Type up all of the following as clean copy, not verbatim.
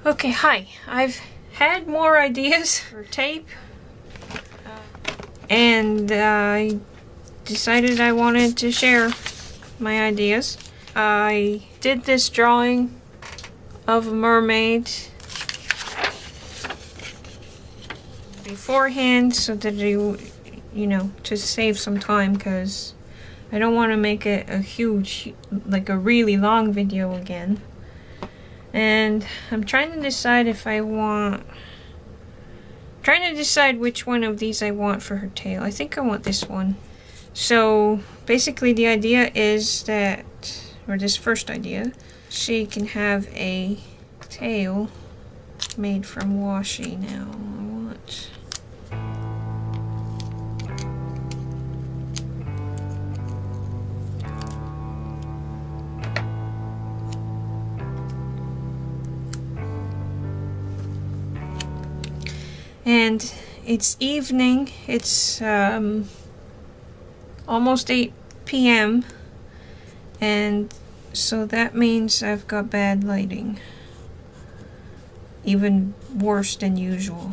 Okay, hi. I've had more ideas for tape, and I decided I wanted to share my ideas. I did this drawing of a mermaid beforehand so that to save some time, because I don't want to make it a huge, like a really long video again. And I'm trying to decide which one of these I want for her tail. I think I want this one. So basically the idea is that, or this first idea, she can have a tail made from washi. Now I want... And it's evening, it's almost 8 p.m. and so that means I've got bad lighting. Even worse than usual.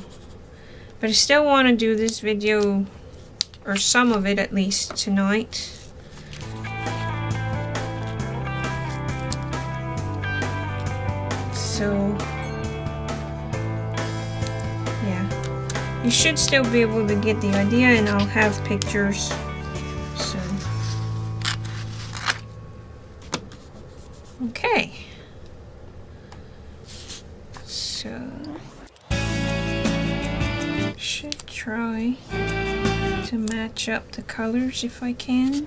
But I still want to do this video, or some of it at least, tonight. So... you should still be able to get the idea, and I'll have pictures soon. Okay. So, should try to match up the colors if I can.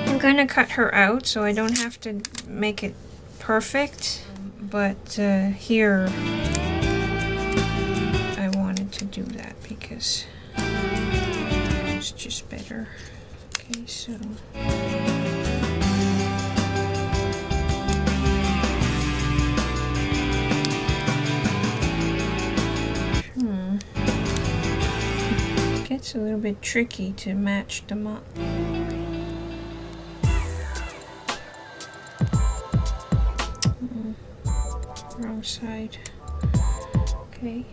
I'm gonna cut her out so I don't have to make it perfect, but here to do that because it's just better. Okay, so it gets a little bit tricky to match them up. Wrong side. Okay.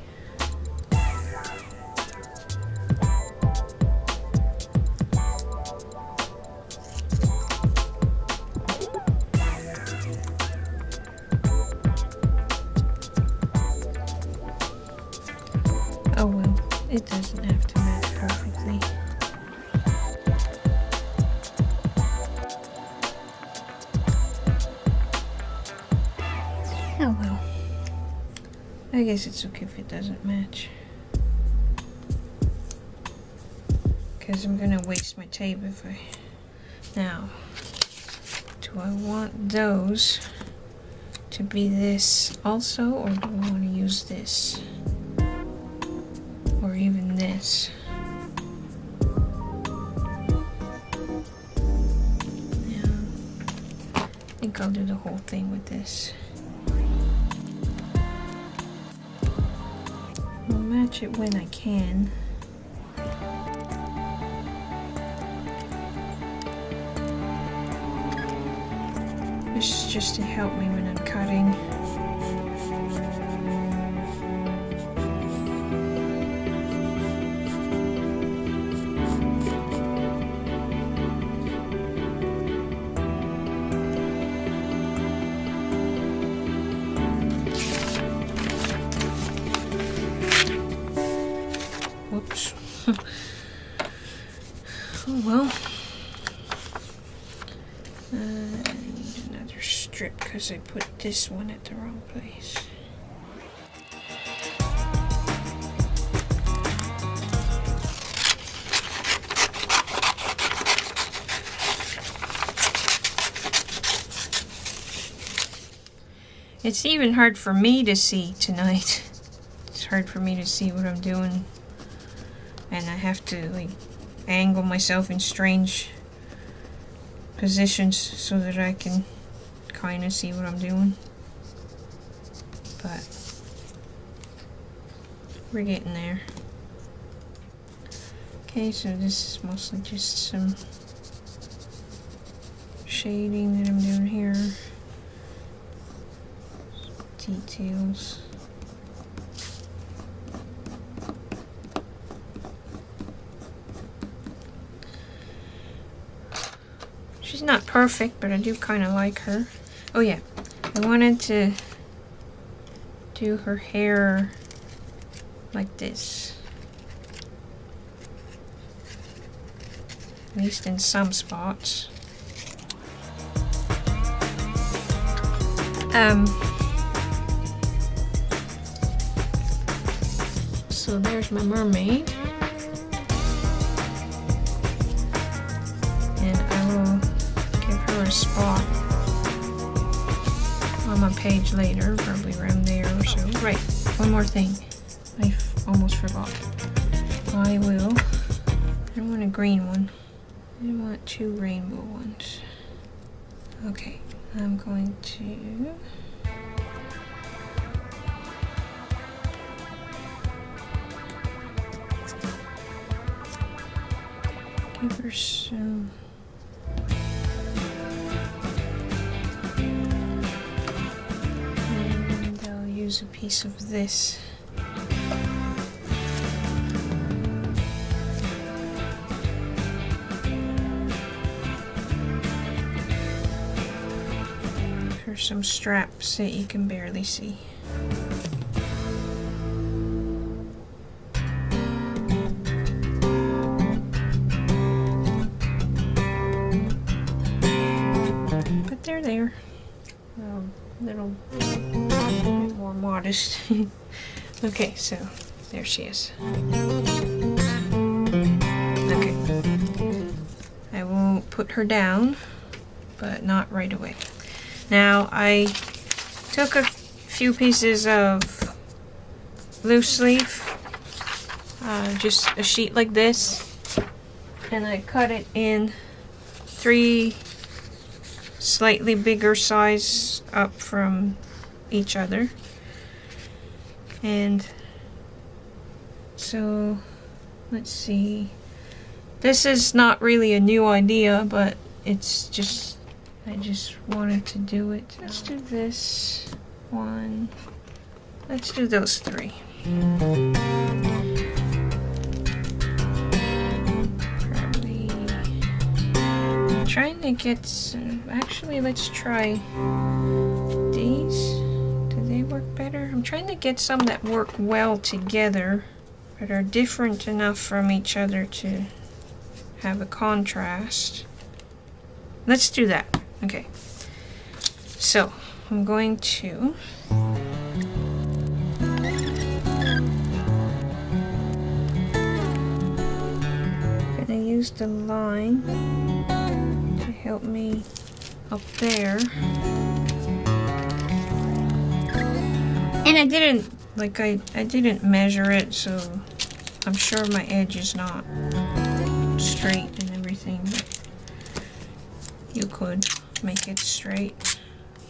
Oh well, it doesn't have to match perfectly. Oh well. I guess it's okay if it doesn't match. Because I'm gonna waste my tape if I... Now, do I want those to be this also, or do I want to use this? Or even this. Yeah. I think I'll do the whole thing with this. I'll match it when I can. This is just to help me when I'm cutting. Whoops. Oh well. I need another strip because I put this one at the wrong place. It's even hard for me to see tonight. It's hard for me to see what I'm doing. And I have to like angle myself in strange positions so that I can kind of see what I'm doing. But we're getting there. Okay, so this is mostly just some shading that I'm doing here. details. She's not perfect, but I do kind of like her. Oh yeah, I wanted to do her hair like this. At least in some spots. So there's my mermaid. And I will give her a spot on my page later, probably around there or so. Right, one more thing. I almost forgot. I don't want a green one. I want 2 rainbow ones. Okay, I'm going to give her some. And I'll use a piece of this. For some straps that you can barely see. But they're there. Little bit more modest. Okay, so there she is. Okay. I will put her down, but not right away. Now I took a few pieces of loose leaf, just a sheet like this, and I cut it in 3 slightly bigger size up from each other. And so let's see, this is not really a new idea, but it's just, I just wanted to do it. Let's do this one. Let's do those 3. Probably trying to get some, actually let's try these. Do they work better? I'm trying to get some that work well together, but are different enough from each other to have a contrast. Let's do that. Okay, so I'm going to use the line to help me up there. And I didn't, like, I didn't measure it, so I'm sure my edge is not straight and everything, but you could make it straight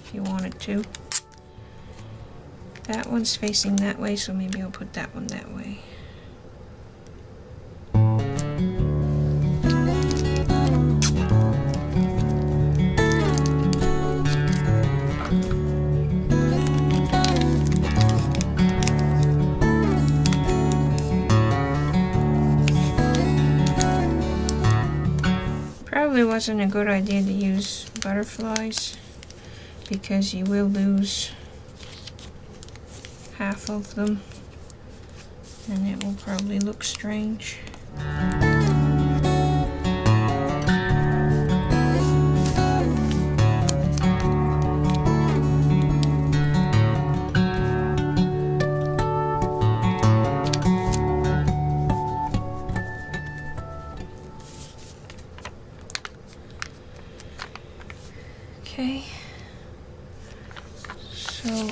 if you wanted to. That one's facing that way, so maybe I'll put that one that way. Probably wasn't a good idea to use butterflies because you will lose half of them and it will probably look strange. Okay, so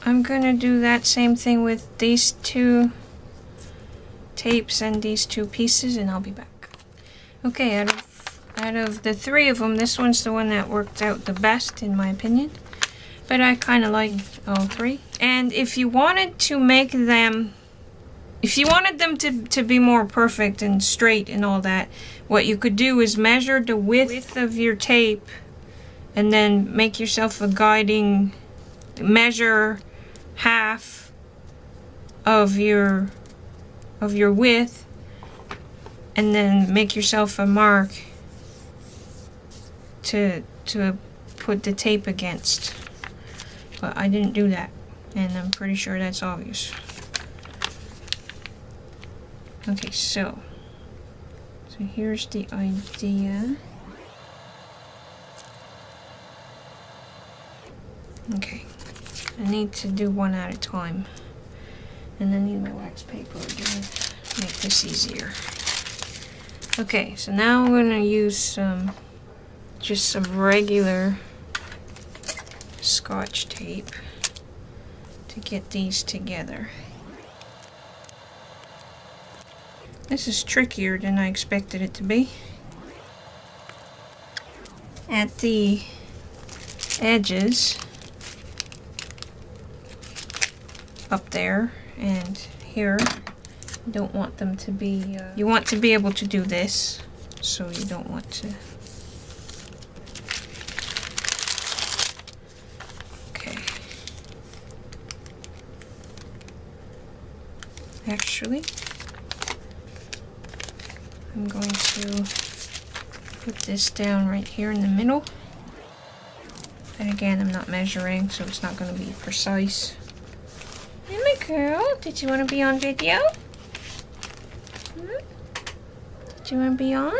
I'm gonna do that same thing with these 2 tapes and these 2 pieces, and I'll be back. Okay, out of the 3 of them, this one's the one that worked out the best in my opinion, but I kind of like all 3. And if you wanted to make them, if you wanted them to be more perfect and straight and all that, what you could do is measure the width of your tape and then make yourself a guiding measure half of your width and then make yourself a mark to put the tape against. But I didn't do that, and I'm pretty sure that's obvious. Okay, so here's the idea. Okay, I need to do one at a time, and I need my wax paper again to make this easier. Okay, so now I'm gonna use just some regular Scotch tape to get these together. This is trickier than I expected it to be. At the edges, up there and here, you don't want them to be, you want to be able to do this, so you don't want to. Okay. Actually, I'm going to put this down right here in the middle. And again, I'm not measuring, so it's not going to be precise. Hey, my girl, did you want to be on video? Do you want to be on?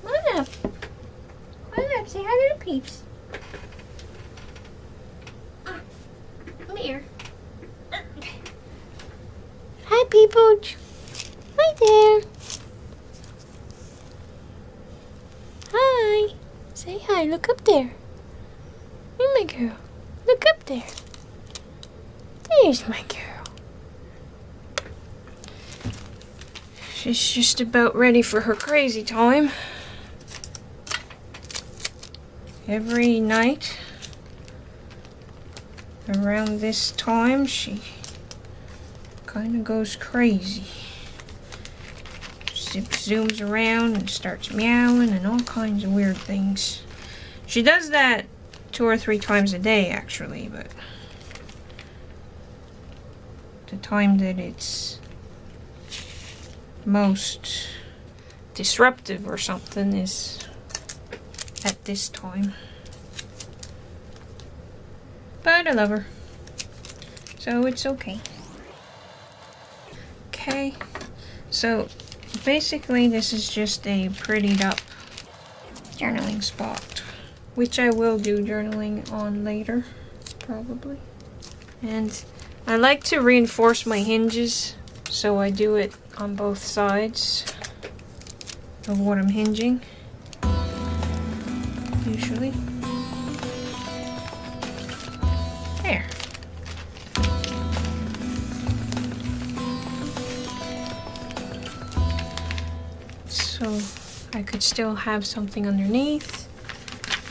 Come on up. Come on up, say hi to the peeps. Come here. Hi, people. Hi there. Hi. Say hi, look up there. Hey, my girl. Look up there. There's my girl. She's just about ready for her crazy time. Every night around this time she kind of goes crazy. Zooms around and starts meowing and all kinds of weird things. She does that 2 or 3 times a day actually, but the time that it's most disruptive or something is at this time. But I love her, so it's okay. Okay, so basically this is just a prettied up journaling spot, which I will do journaling on later, probably. And I like to reinforce my hinges, so I do it on both sides of what I'm hinging, usually. There. So I could still have something underneath,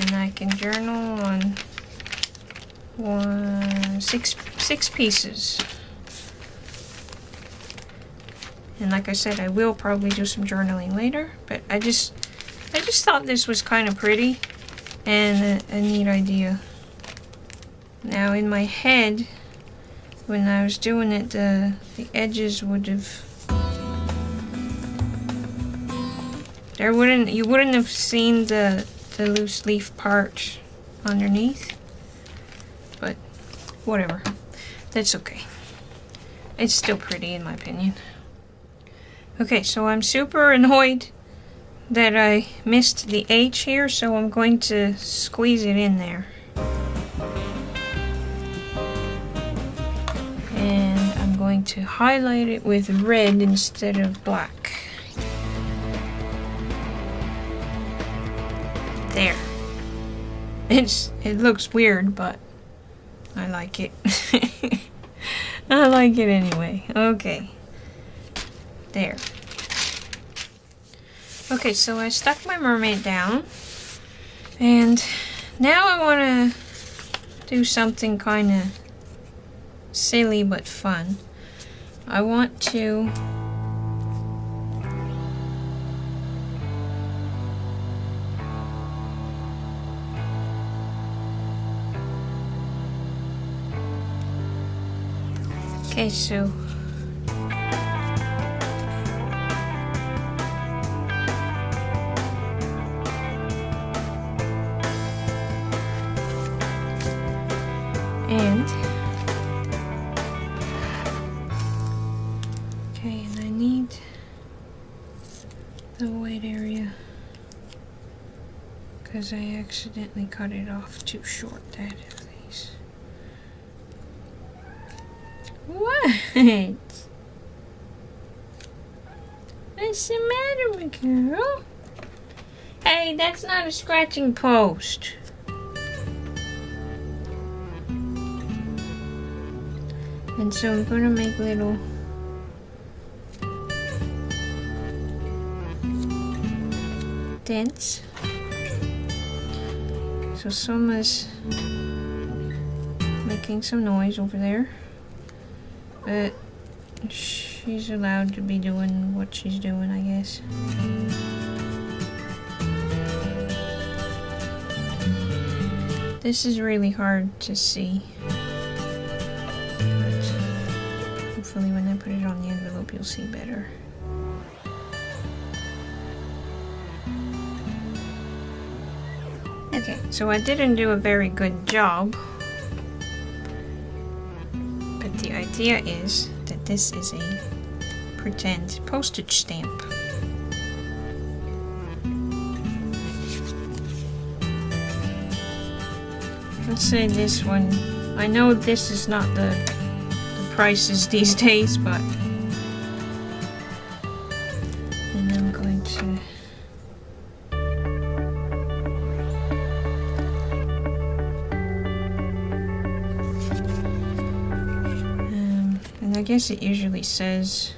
and I can journal on six pieces. And like I said, I will probably do some journaling later, but I just thought this was kind of pretty and a neat idea. Now in my head, when I was doing it, the edges would have, you wouldn't have seen the loose leaf part underneath, but whatever, that's okay. It's still pretty in my opinion. Okay, so I'm super annoyed that I missed the H here, so I'm going to squeeze it in there. And I'm going to highlight it with red instead of black. There. It looks weird, but I like it. I like it anyway. Okay. There. Okay, so I stuck my mermaid down, and now I want to do something kind of silly but fun. I want to Okay, so and okay, and I need the white area because I accidentally cut it off too short. That at least. What? What's the matter, my girl? Hey, that's not a scratching post. And so I'm gonna make little dents. So Summer's making some noise over there, but she's allowed to be doing what she's doing, I guess. This is really hard to see. Hopefully when I put it on the envelope you'll see better. Okay, so I didn't do a very good job, but the idea is that this is a pretend postage stamp. Let's say this one. I know this is not the prices these days, but and I'm going to and I guess it usually says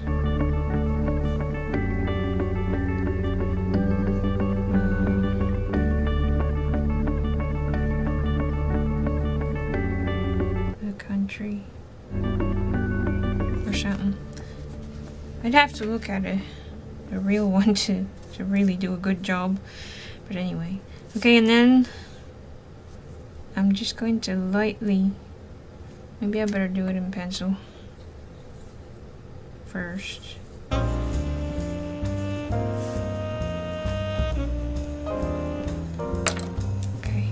the country or something. I'd have to look at a real one to really do a good job. But anyway. Okay, and then I'm just going to lightly, maybe I better do it in pencil first. Okay.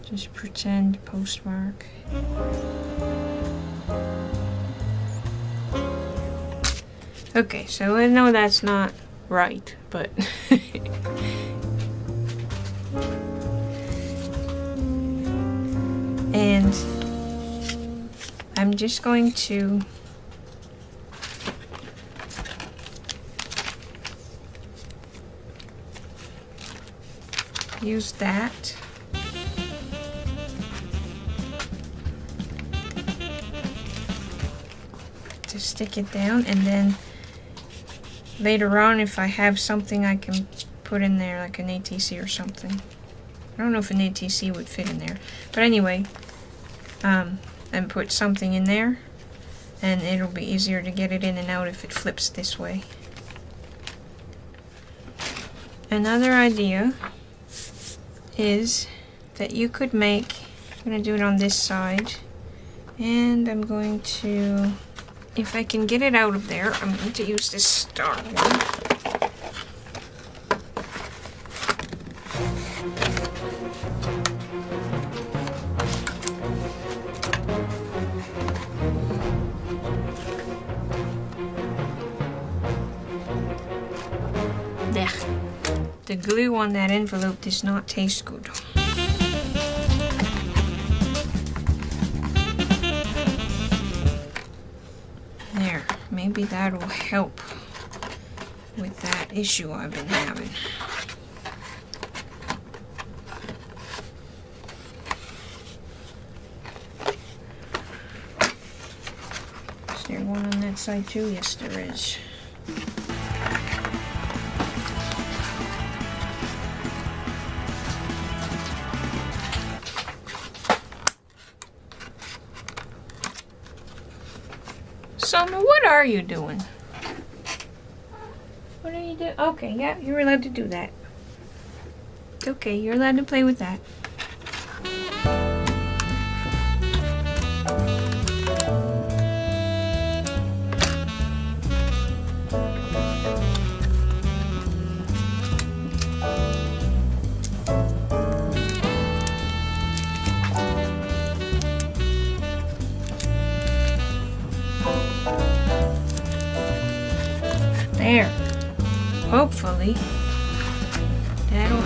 Just pretend postmark. Okay, so I know that's not right, but and I'm just going to use that to stick it down, and then later on, if I have something I can put in there, like an ATC or something. I don't know if an ATC would fit in there. But anyway, and put something in there, and it'll be easier to get it in and out if it flips this way. Another idea is that you could make, I'm going to do it on this side, and I'm going to, if I can get it out of there, I'm going to use this star one. There. The glue on that envelope does not taste good. There, maybe that'll help with that issue I've been having. Is there one on that side too? Yes, there is. Summer, what are you doing? What are you doing? Okay, yeah, you're allowed to do that. Okay, you're allowed to play with that.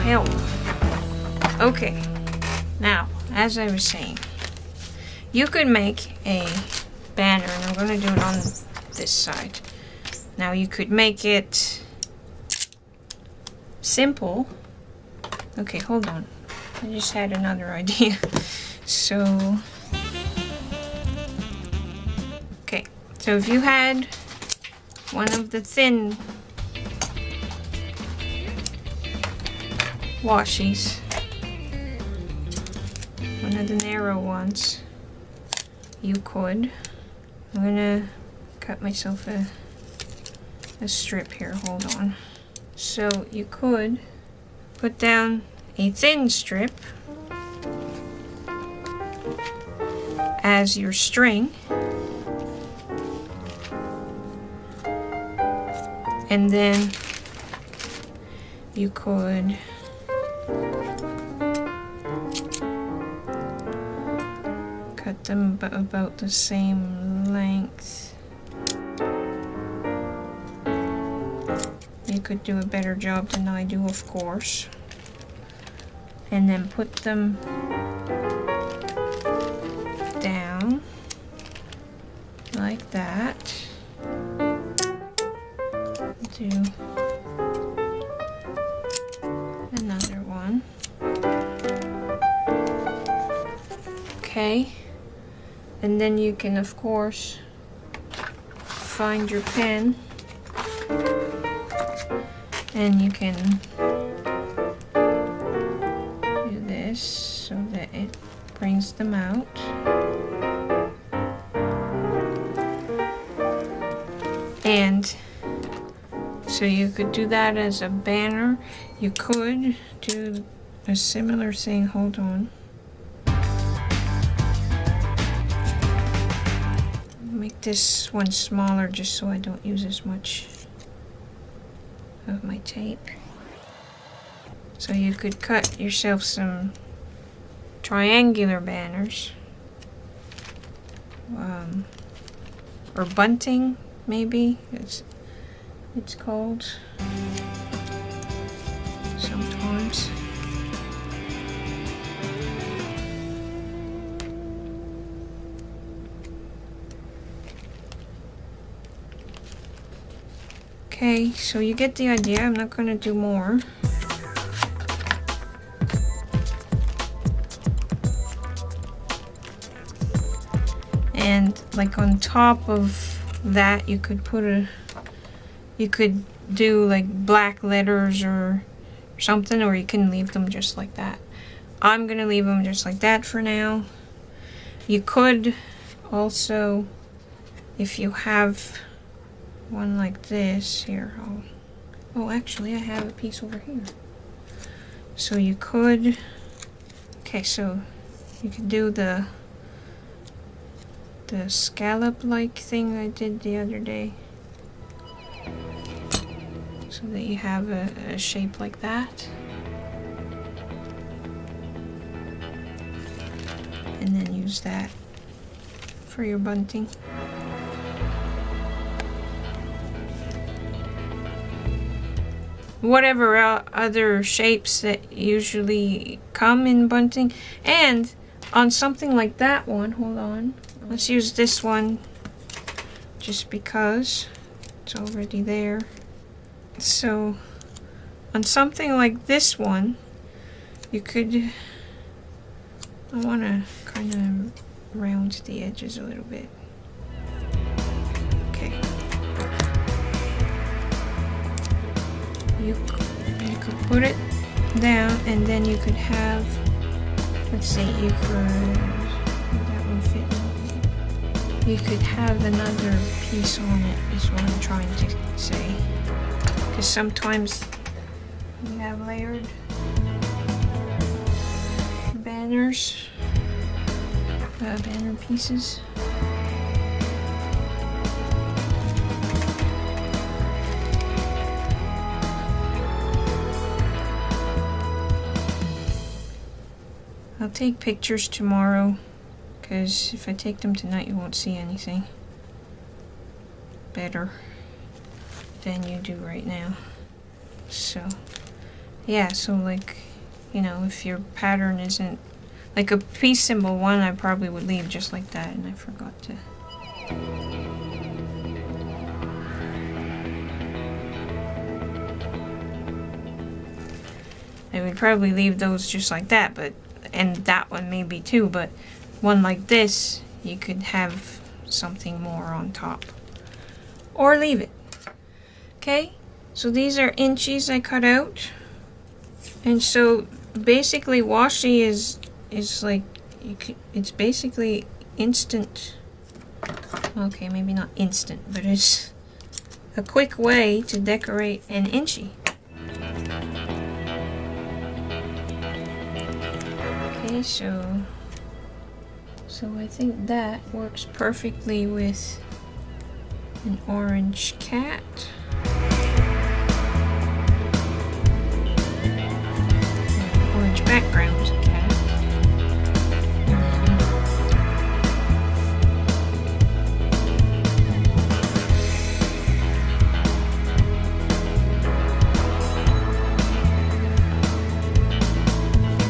help. Okay, now, as I was saying, you could make a banner, and I'm going to do it on this side. Now, you could make it simple. Okay, hold on. I just had another idea. So, okay, so if you had one of the thin washies, one of the narrow ones, you could, I'm gonna cut myself a strip here, hold on. So you could put down a thin strip as your string, and then you could cut them about the same length. You could do a better job than I do, of course. And then put them down like that. Do another one. Okay. And then you can, of course, find your pen, and you can do this so that it brings them out. And so you could do that as a banner. You could do a similar thing. Hold on. Make this one smaller just so I don't use as much of my tape. So you could cut yourself some triangular banners, or bunting, maybe it's called sometimes. Okay, so you get the idea. I'm not going to do more. And like on top of that, you could do like black letters or something, or you can leave them just like that. I'm gonna leave them just like that for now. You could also, if you have one like this here, oh actually I have a piece over here. So you could, okay, so you could do the scallop like thing I did the other day, so that you have a shape like that, and then use that for your bunting. Whatever other shapes that usually come in bunting. And on something like that one, hold on, let's use this one just because it's already there. So on something like this one, you could, I want to kind of round the edges a little bit. Okay. You could put it down, and then you could have, let's see, you could, that one fit. You could have another piece on it, is what I'm trying to say. Because sometimes you have layered banners, banner pieces. I'll take pictures tomorrow, because if I take them tonight you won't see anything better than you do right now. So Yeah, so like, you know, if your pattern isn't like a piece symbol one, I probably would leave just like that, and I forgot to. I would probably leave those just like that, but, and that one maybe too, but one like this, you could have something more on top. Or leave it. Okay, so these are inchies I cut out. And so basically washi is like, it's basically instant. Okay, maybe not instant, but it's a quick way to decorate an inchie. Okay, so I think that works perfectly with an orange cat. An orange background cat.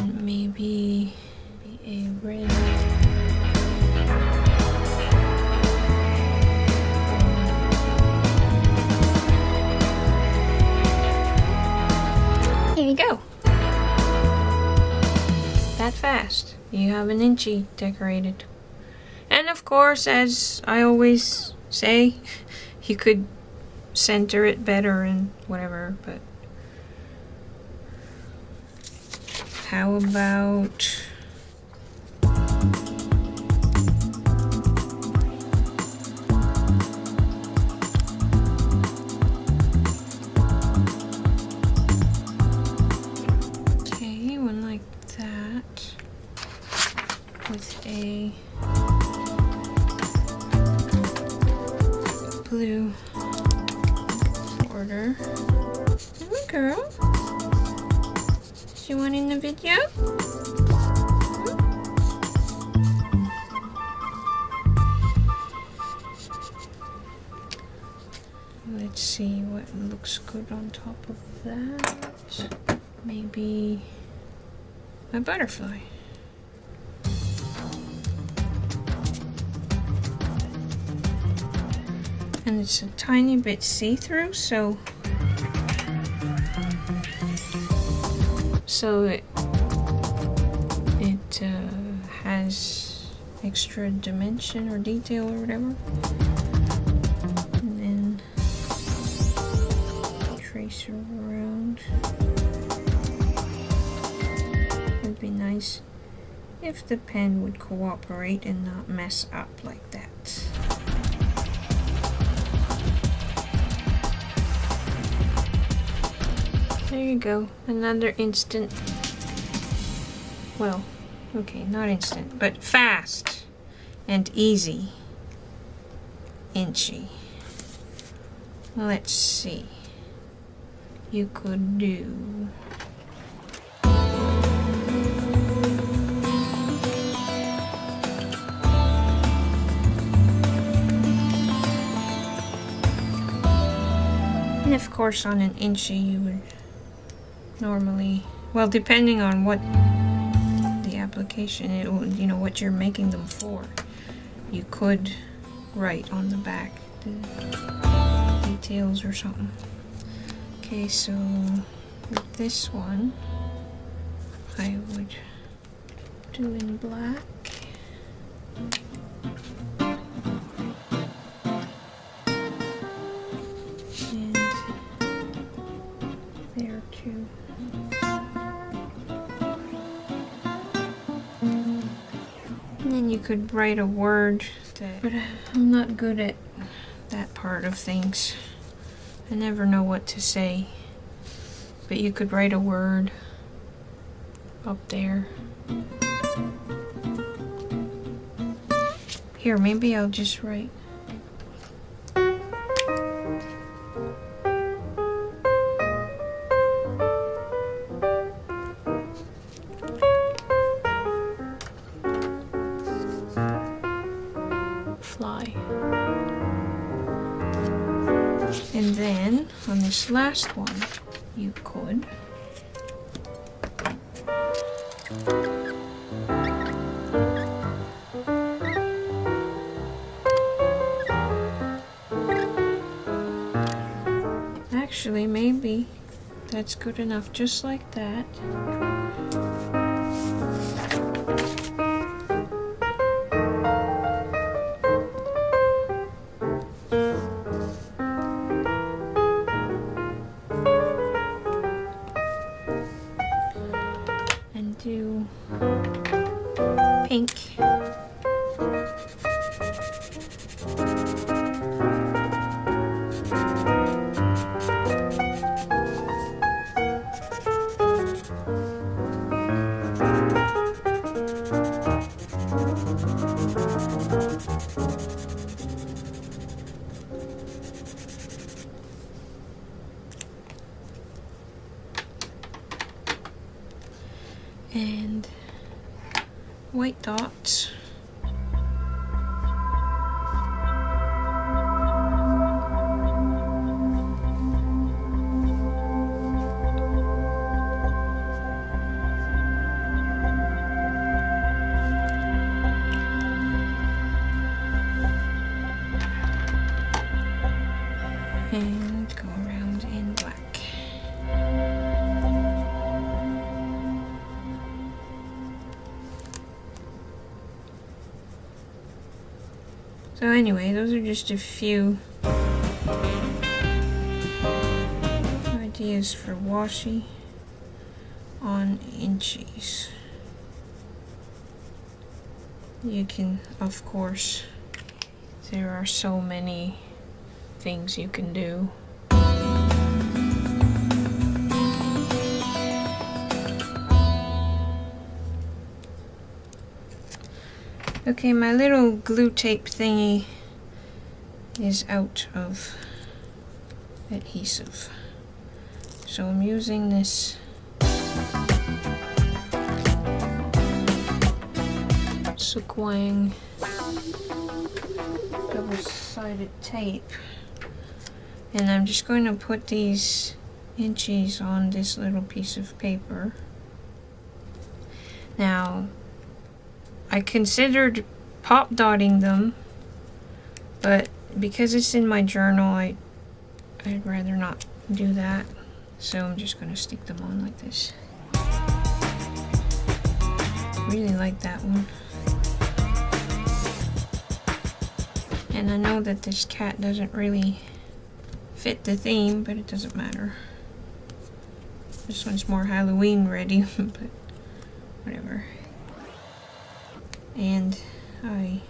And maybe a red. There you go. That fast. You have an inchie decorated. And of course, as I always say, you could center it better and whatever, but how about with a blue border. Come on, girl. Is you one in the video? Let's see what looks good on top of that. Maybe a butterfly. And it's a tiny bit see-through, so it has extra dimension or detail or whatever. And then trace around. It'd be nice if the pen would cooperate and not mess up like that. There you go, another instant, well, okay, not instant, but fast and easy inchie. Let's see, you could do and of course on an inchie you would normally, well, depending on what the application, you know, what you're making them for, you could write on the back the details or something. Okay, so with this one, I would do in black. And there too. And then you could write a word that, but I'm not good at that part of things. I never know what to say. But you could write a word up there. Here, maybe I'll just write fly. And then on this last one, you could Actually, maybe that's good enough, just like that. And do pink. And white dots. And go around in black. So anyway, those are just a few ideas for washi on inchies. You can, of course, there are so many things you can do. Okay, my little glue tape thingy is out of adhesive. So I'm using this Sukwang double-sided tape. And I'm just going to put these inchies on this little piece of paper. Now, I considered pop dotting them, but because it's in my journal, I'd rather not do that. So I'm just going to stick them on like this. Really like that one. And I know that this cat doesn't really fit the theme, but it doesn't matter. This one's more Halloween ready, but whatever. And I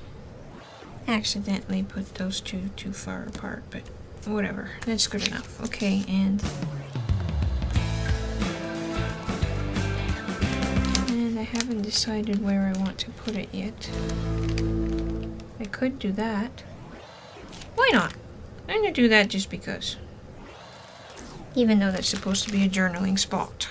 accidentally put those two too far apart, but whatever, that's good enough. Okay, and I haven't decided where I want to put it yet. I could do that. Why not? I'm gonna do that just because. Even though that's supposed to be a journaling spot.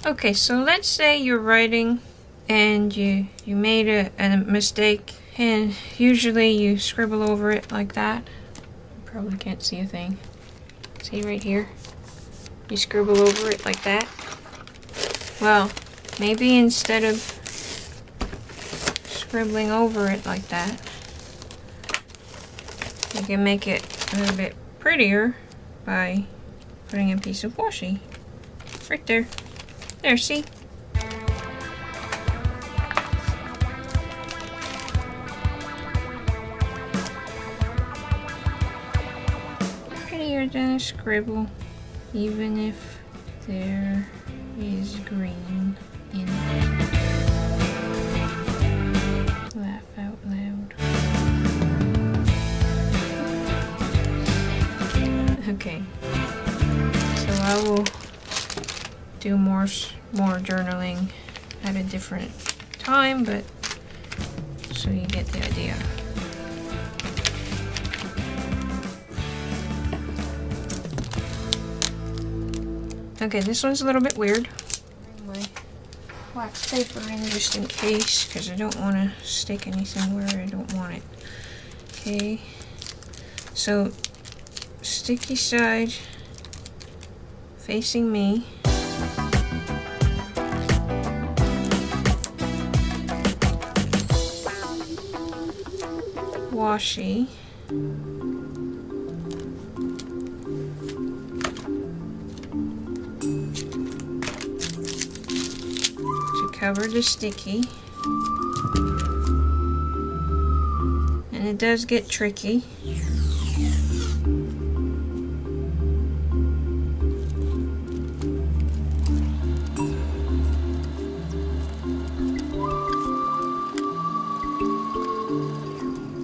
Okay, so let's say you're writing and you made a mistake, and usually you scribble over it like that. You probably can't see a thing. See right here? You scribble over it like that. Well, maybe instead of scribbling over it like that, you can make it a little bit prettier by putting a piece of washi right there. There, see? Prettier than a scribble, even if there is green in it. Laugh out loud. Okay, so I will do more journaling at a different time, but so you get the idea. Okay, this one's a little bit weird. Bring my wax paper in just in case, because I don't want to stick anything where I don't want it. Okay, so sticky side facing me. washi. To cover the sticky. And it does get tricky.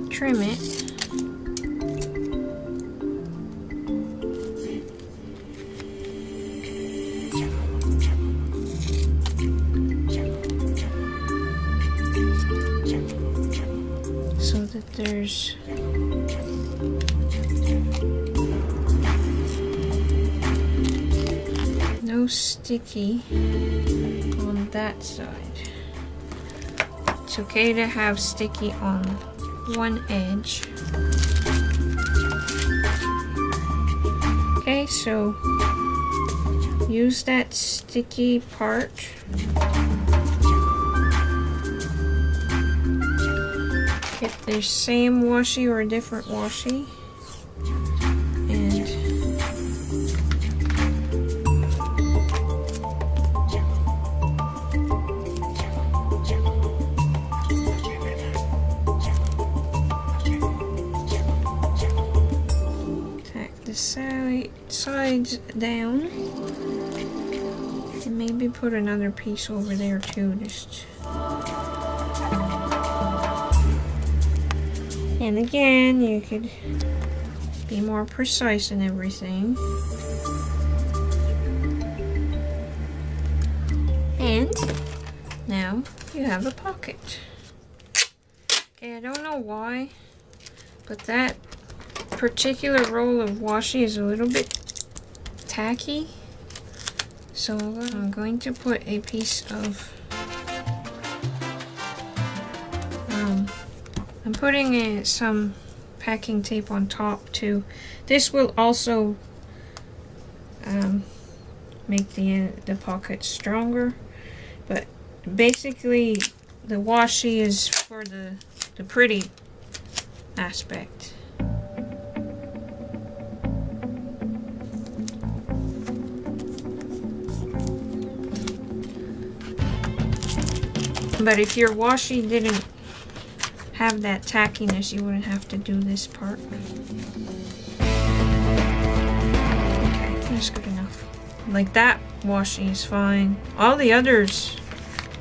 Trim it. So that there's no sticky on that side. It's okay to have sticky on one edge. Okay, so use that sticky part. Get the same washi or a different washi. And sides down, and maybe put another piece over there too, just. And again, you could be more precise in everything. And now you have a pocket. Okay, I don't know why, but that particular roll of washi is a little bit tacky, so I'm going to put a piece of I'm putting some packing tape on top too. This will also make the pocket stronger, but basically the washi is for the pretty aspect. But if your washi didn't have that tackiness, you wouldn't have to do this part. Okay, that's good enough. Like that washi is fine. All the others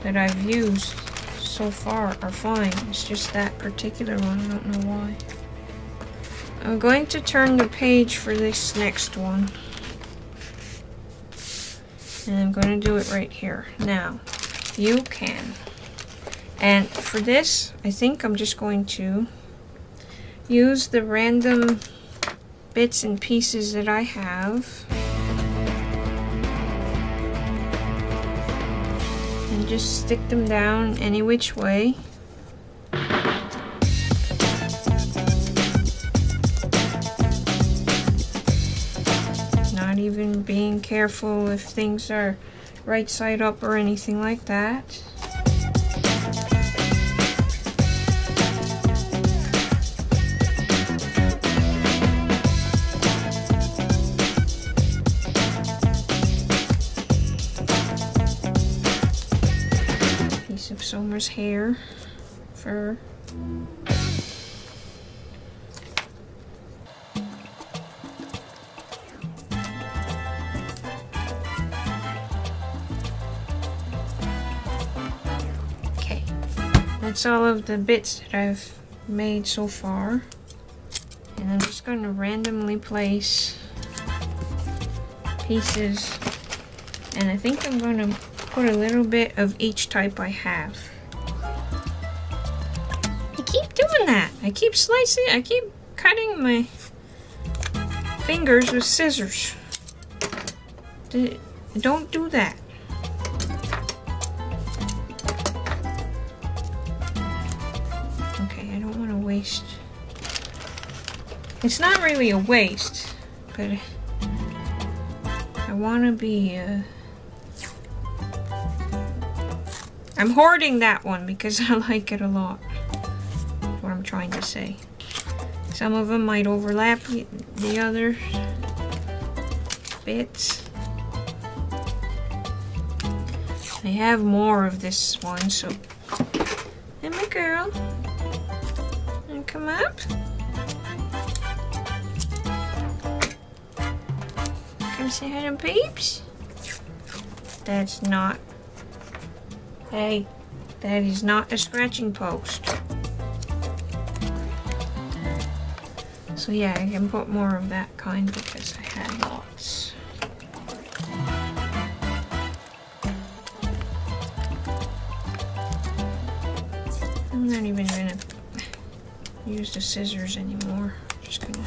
that I've used so far are fine. It's just that particular one, I don't know why. I'm going to turn the page for this next one. And I'm going to do it right here. Now, you can. And for this, I think I'm just going to use the random bits and pieces that I have. And just stick them down any which way. Not even being careful if things are right side up or anything like that. Of Somer's hair, fur. Okay, that's all of the bits that I've made so far, and I'm just going to randomly place pieces, and I think I'm going to put a little bit of each type I have. I keep doing that. I keep slicing, I keep cutting my fingers with scissors. Don't do that. Okay, I don't want to waste. It's not really a waste, but I want to be I'm hoarding that one because I like it a lot. That's what I'm trying to say. Some of them might overlap the other bits. I have more of this one, so... Hey, my girl. Wanna come up? Come say hi to peeps? That's not... Hey, that is not a scratching post. So yeah, I can put more of that kind because I had lots. I'm not even gonna use the scissors anymore. Just gonna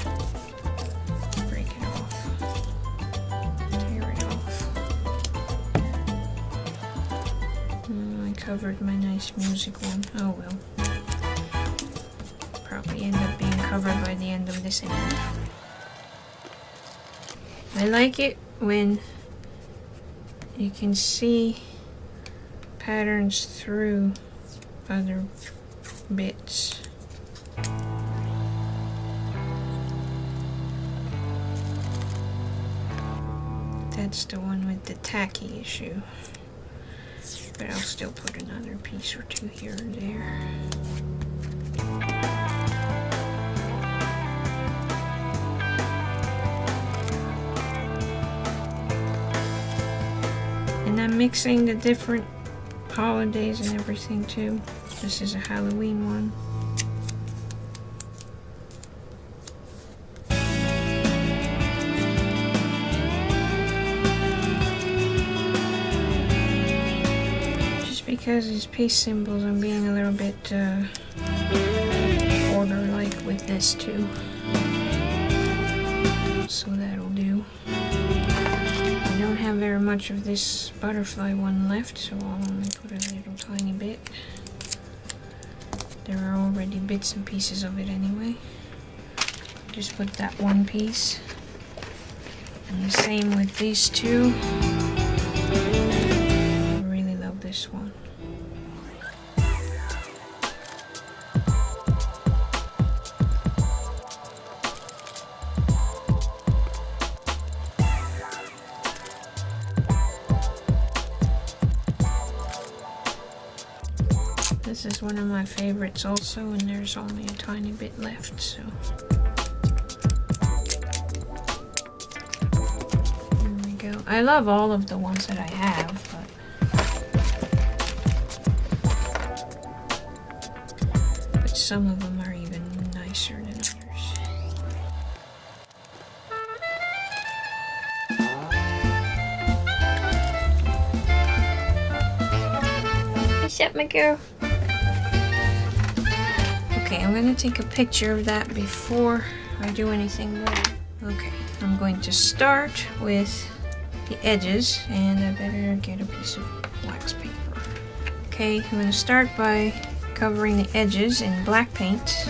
break it off. Tear it off. I covered my nice music one. Oh well. Probably end up being covered by the end of this anyway. I like it when you can see patterns through other bits. That's the one with the tacky issue. But I'll still put another piece or two here or there. And I'm mixing the different holidays and everything too. This is a Halloween one. Just because these piece symbols, I'm being a little bit border-like with this too. So that'll do. I don't have very much of this butterfly one left, so I'll only put a little tiny bit. There are already bits and pieces of it anyway. Just put that one piece. And the same with these two. I really love this one. This is one of my favorites also, and there's only a tiny bit left, so. There we go. I love all of the ones that I have, but some of them are even nicer than others. What's up, my girl? Okay, I'm going to take a picture of that before I do anything more. Okay, I'm going to start with the edges, and I better get a piece of wax paper. Okay, I'm going to start by covering the edges in black paint.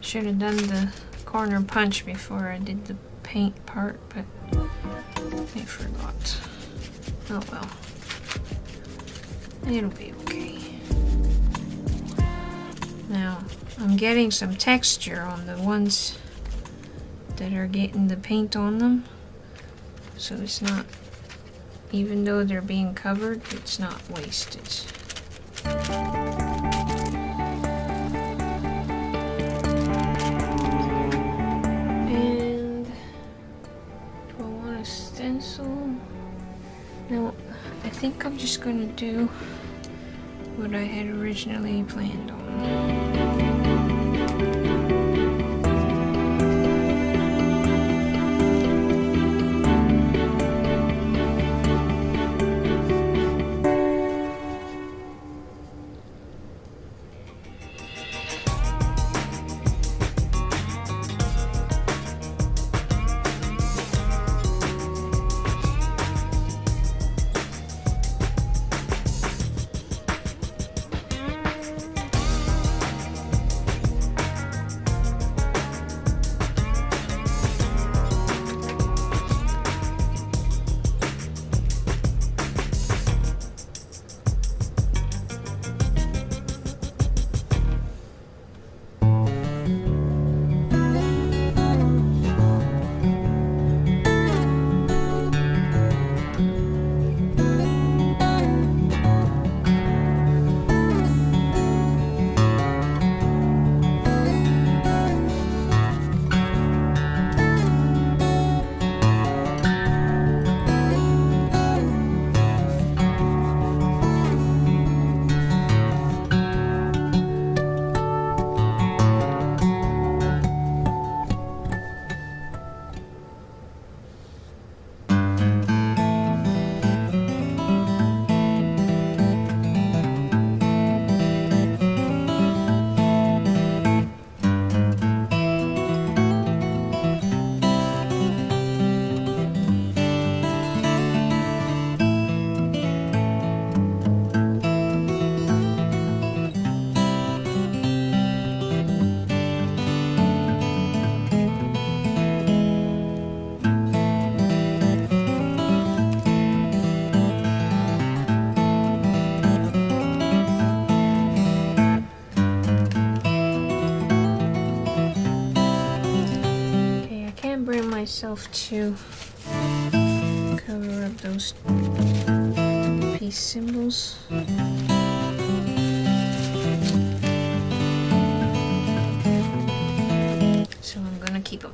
Should have done the corner punch before I did the paint part, but I forgot. Oh well. It'll be okay. Now, I'm getting some texture on the ones that are getting the paint on them. So it's not, even though they're being covered, it's not wasted. Now, I think I'm just going to do what I had originally planned on. myself to cover up those peace symbols. So I'm gonna keep them.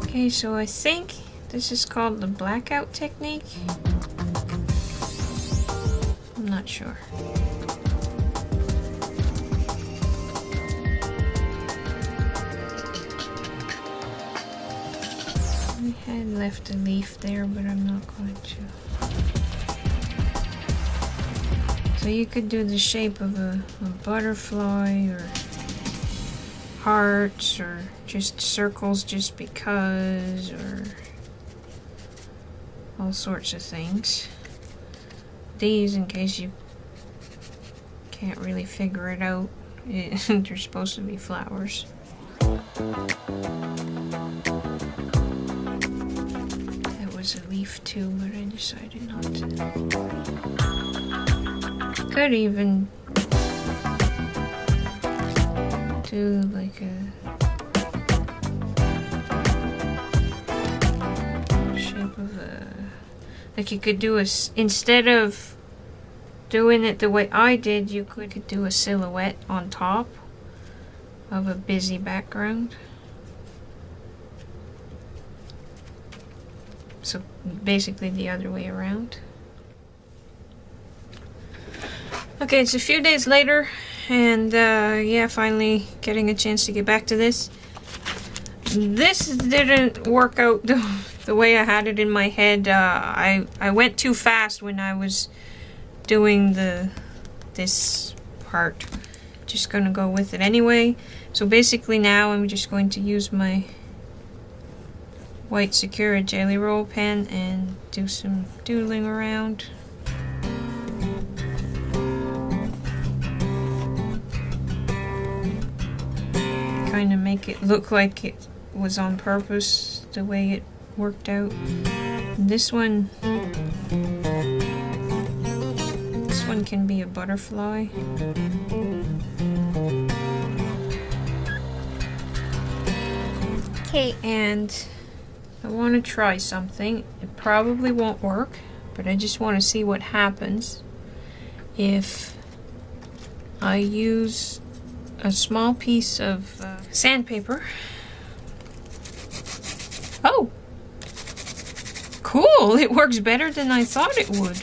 Okay, so I think this is called the Blackout Technique. I'm not sure. I had left a leaf there, but I'm not going to. So you could do the shape of a butterfly, or hearts, or just circles just because, or all sorts of things. These, in case you can't really figure it out, they're supposed to be flowers. That was a leaf too, but I decided not to. Could even do like a shape of a, like you could do a, instead of doing it the way I did, you could do a silhouette on top of a busy background. So basically the other way around. Okay, it's a few days later, and yeah, finally getting a chance to get back to this. This didn't work out the way I had it in my head. I went too fast when I was doing this part. Just gonna go with it anyway. So basically now I'm just going to use my white Sakura Jelly Roll pen and do some doodling around. Kind of make it look like it was on purpose, the way it worked out. And this one can be a butterfly. Okay, and I want to try something. It probably won't work, but I just want to see what happens if I use a small piece of sandpaper. Oh! Cool! It works better than I thought it would.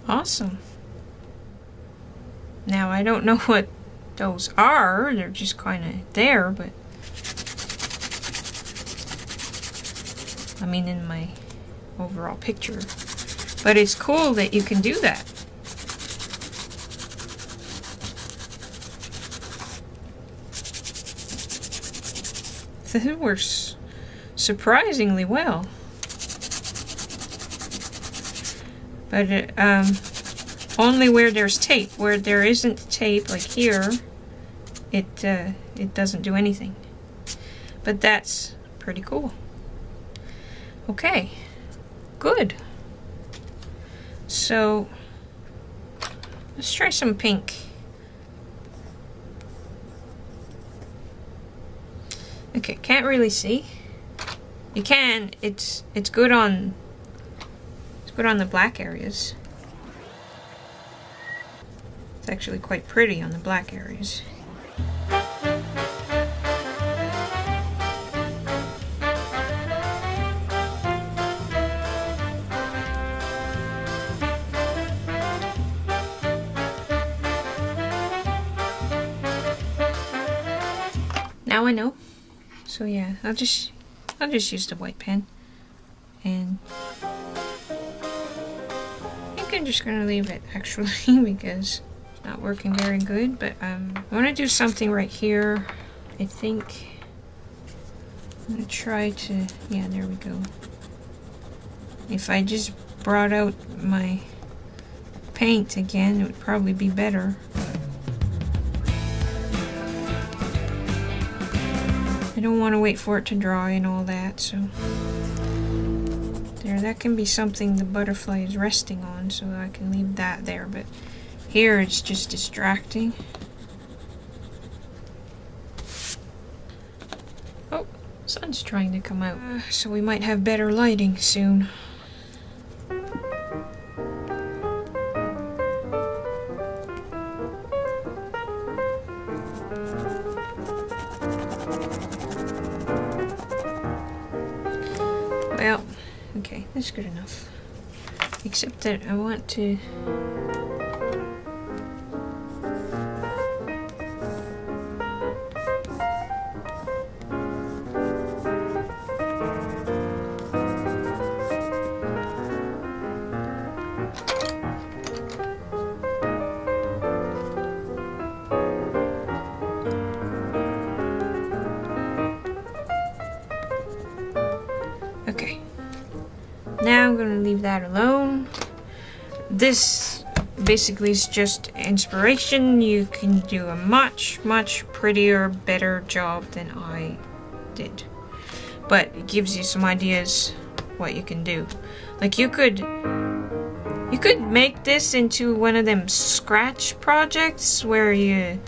Awesome. Now, I don't know what those are. They're just kind of there, but I mean in my overall picture. But it's cool that you can do that. That works surprisingly well. But only where there's tape. Where there isn't tape, like here, it doesn't do anything. But that's pretty cool. Okay, good. So let's try some pink. Okay, can't really see. You can. It's good on. It's good on the black areas. It's actually quite pretty on the black areas. Now I know. So yeah, I'll just use the white pen. And I think I'm just gonna leave it actually because it's not working very good, but I want to do something right here. I think I'm gonna try to, yeah, there we go. If I just brought out my paint again, it would probably be better. I don't want to wait for it to dry and all that, so there, that can be something the butterfly is resting on, so I can leave that there, but here it's just distracting. Oh, sun's trying to come out, so we might have better lighting soon. Well, okay, that's good enough. Except that I want to... Okay, now I'm gonna leave that alone. This basically is just inspiration. You can do a much prettier, better job than I did, but it gives you some ideas what you can do. Like you could make this into one of them scratch projects where you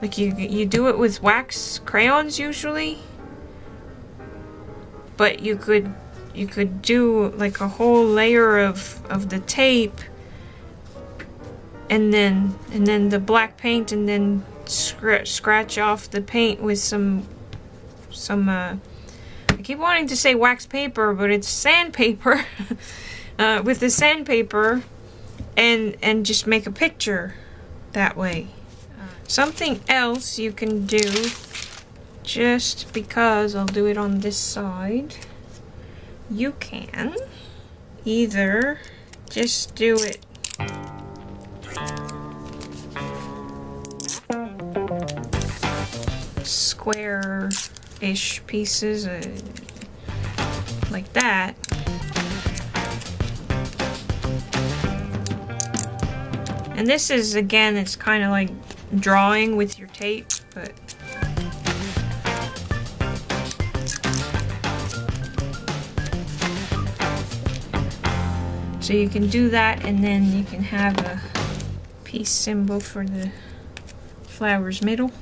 do it with wax crayons usually. But you could do like a whole layer of the tape, and then the black paint, and then scratch off the paint with some I keep wanting to say wax paper, but it's sandpaper. With the sandpaper, and just make a picture that way. Something else you can do, just because I'll do it on this side, you can either just do it square-ish pieces, like that. And this is, again, it's kind of like drawing with your tape, but so you can do that, and then you can have a peace symbol for the flower's middle,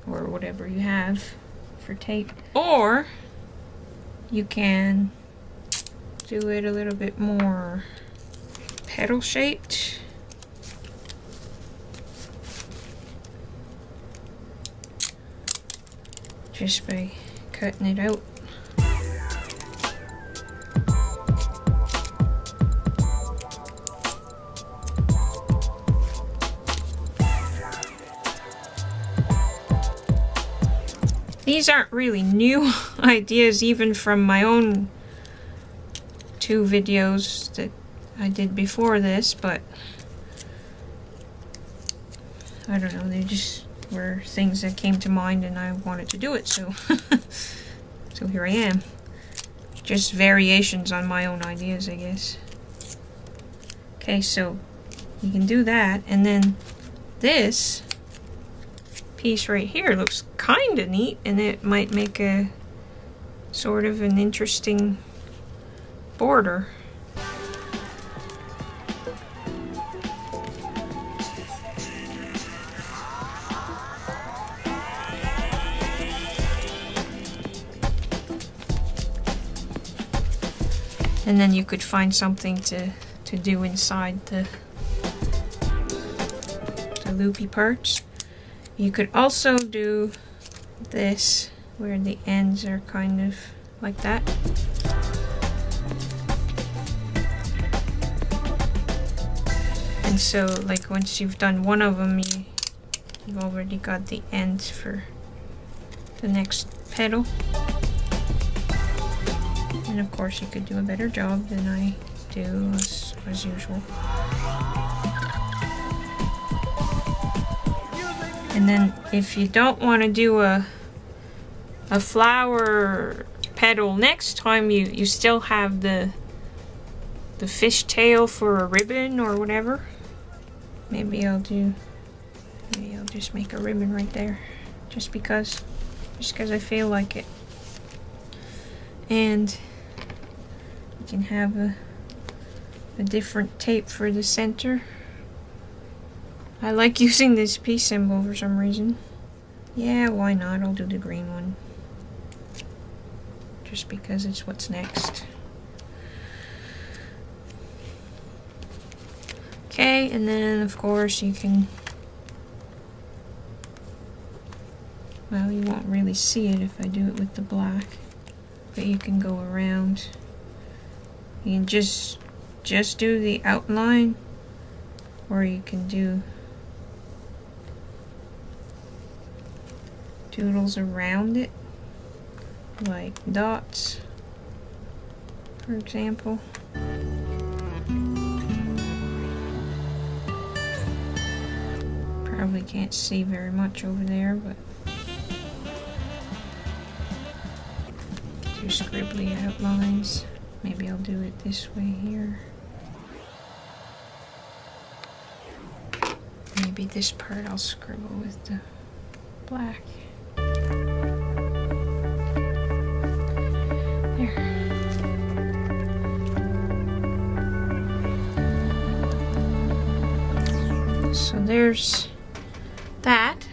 or whatever you have for tape. Or you can do it a little bit more petal shaped. Just by cutting it out. These aren't really new ideas, even from my own 2 videos that I did before this, but I don't know, they just were things that came to mind and I wanted to do it, so so here I am. Just variations on my own ideas, I guess. Okay, so you can do that, and then this piece right here looks kind of neat, and it might make a sort of an interesting border. And then you could find something to do inside the loopy parts. You could also do this, where the ends are kind of like that. And so, like, once you've done one of them, I've already got the ends for the next petal. And of course you could do a better job than I do as usual. And then if you don't want to do a flower petal next time, you still have the fishtail for a ribbon or whatever. Maybe I'll just make a ribbon right there, just because I feel like it. And you can have a different tape for the center. I like using this peace symbol for some reason. Yeah, why not? I'll do the green one, just because it's what's next. Okay, and then of course you can, well, you won't really see it if I do it with the black, but you can go around. You can just do the outline, or you can do doodles around it, like dots, for example. Probably can't see very much over there, but do scribbly outlines. Maybe I'll do it this way here. Maybe this part I'll scribble with the black. There. So there's that.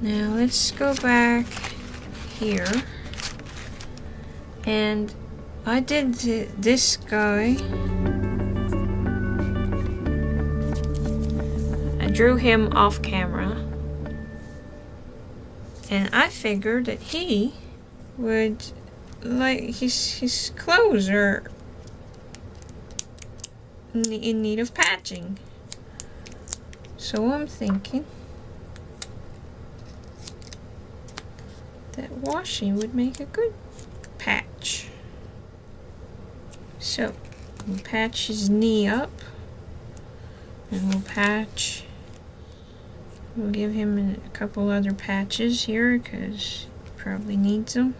Now let's go back here. And I did this guy. I drew him off camera. And I figured that he would, like, his clothes are in need of patching. So I'm thinking that washi would make a good patch. So we'll patch his knee up, and we'll give him a couple other patches here because he probably needs them.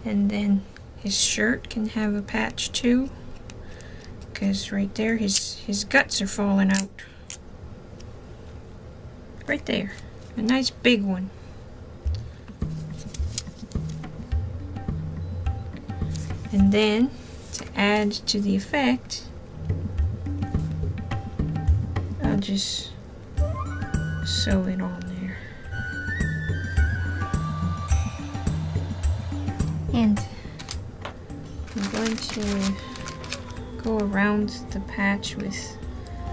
And then his shirt can have a patch too, because right there his guts are falling out. Right there, a nice big one. And then to add to the effect, I'll just sew it on there. And I'm going to go around the patch with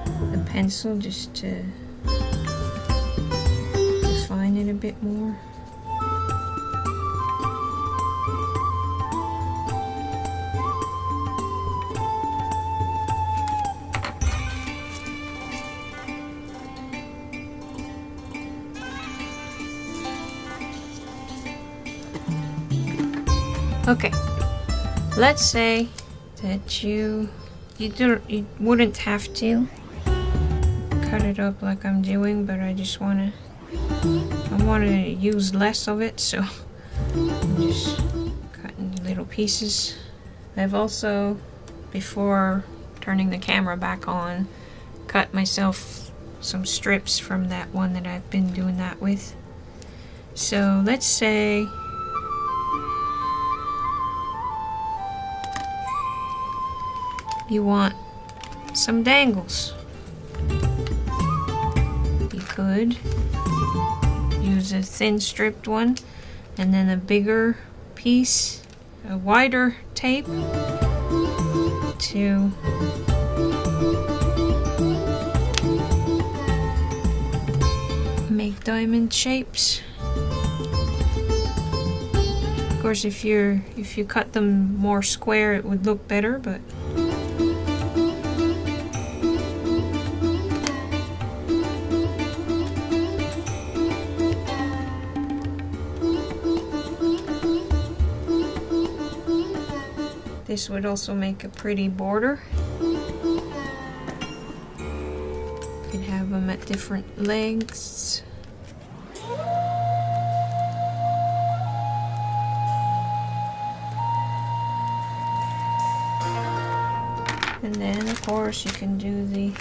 the pencil just to define it a bit more. Okay, let's say that you wouldn't have to cut it up like I'm doing, but I want to use less of it, so I'm just cutting little pieces. I've also, before turning the camera back on, cut myself some strips from that one that I've been doing that with. So let's say you want some dangles. You could use a thin stripped one and then a bigger piece, a wider tape to make diamond shapes. Of course, if you cut them more square, it would look better, but This would also make a pretty border. Could have them at different lengths. And then, of course, you can do the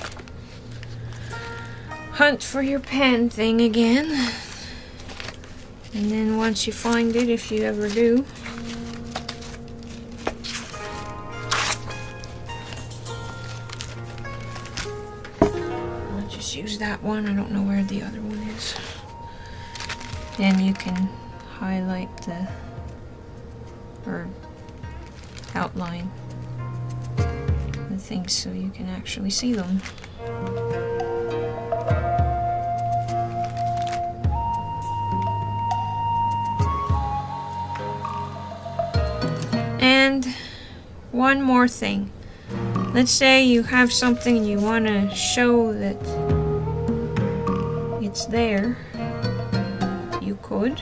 hunt for your pen thing again. And then once you find it, if you ever do, I'll just use that one. I don't know where the other one is. Then you can highlight or outline the things so you can actually see them. And one more thing. Let's say you have something and you want to show that it's there. You could.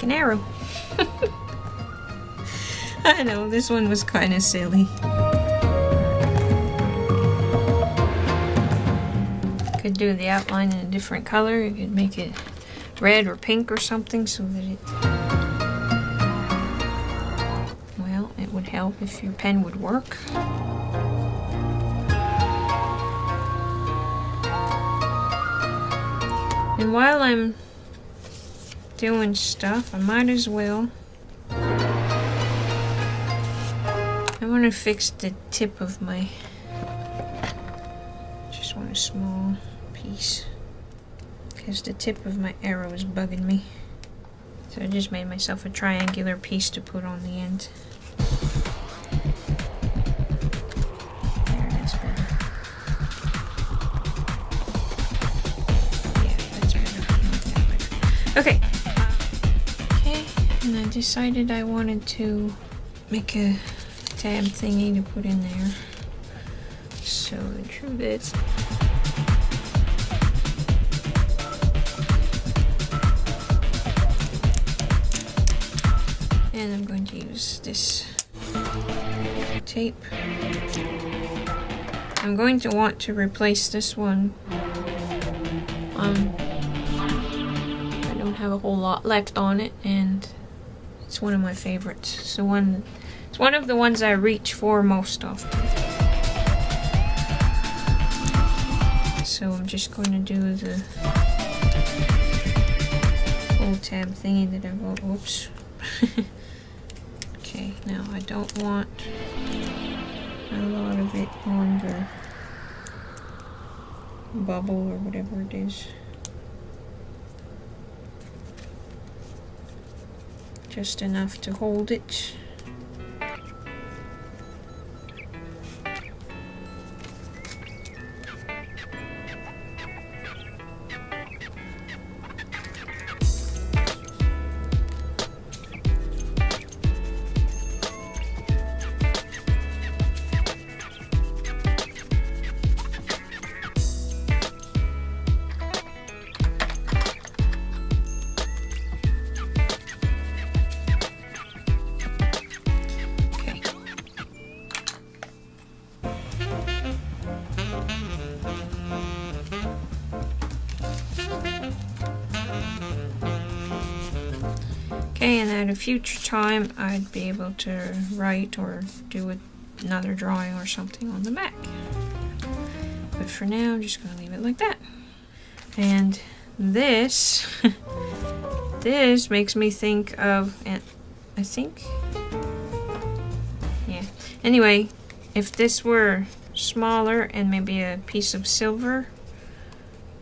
An arrow. I know, this one was kind of silly. Could do the outline in a different color. You could make it red or pink or something so that it... Well, it would help if your pen would work. And while I'm doing stuff, I might as well. I want to fix the tip of my. Just want a small piece because the tip of my arrow is bugging me. So I just made myself a triangular piece to put on the end. There, that's better. Yeah, that's better. Okay. And I decided I wanted to make a tab thingy to put in there. So the truth is, and I'm going to use this tape. I'm going to want to replace this one. I don't have a whole lot left on it, and it's one of my favorites. It's one of the ones I reach for most often. So I'm just going to do the whole tab thingy that I wrote. Whoops. Okay, now I don't want a lot of it on the bubble or whatever it is. Just enough to hold it. Okay, and at a future time, I'd be able to write or do another drawing or something on the back. But for now, I'm just going to leave it like that. And this, this makes me think of, I think, yeah. Anyway, if this were smaller and maybe a piece of silver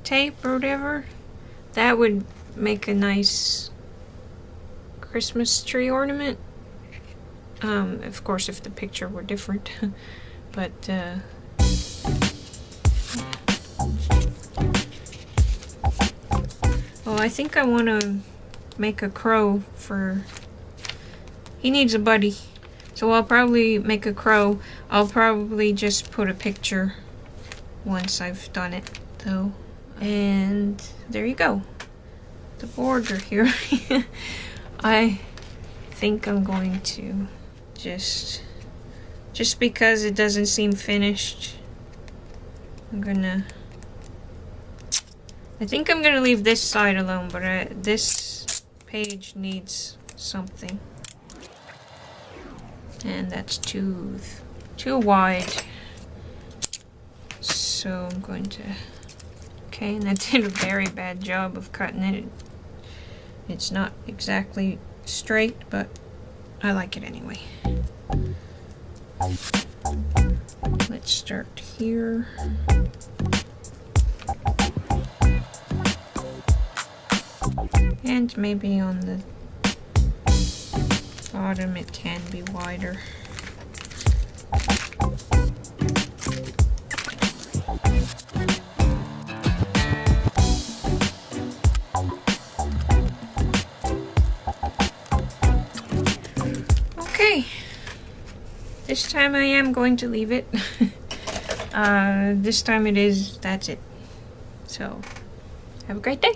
tape or whatever, that would make a nice Christmas tree ornament. Of course, if the picture were different. But oh, I think I want to make a crow for... He needs a buddy. So I'll probably make a crow. I'll probably just put a picture once I've done it, though. And there you go. The border here. I think I'm going to just because it doesn't seem finished, I think I'm gonna leave this side alone, but this page needs something. And that's too wide. So I'm going to... Okay, and that did a very bad job of cutting it. It's not exactly straight, but I like it anyway. Let's start here. And maybe on the bottom it can be wider. Okay, this time I am going to leave it. This time that's it. So, have a great day.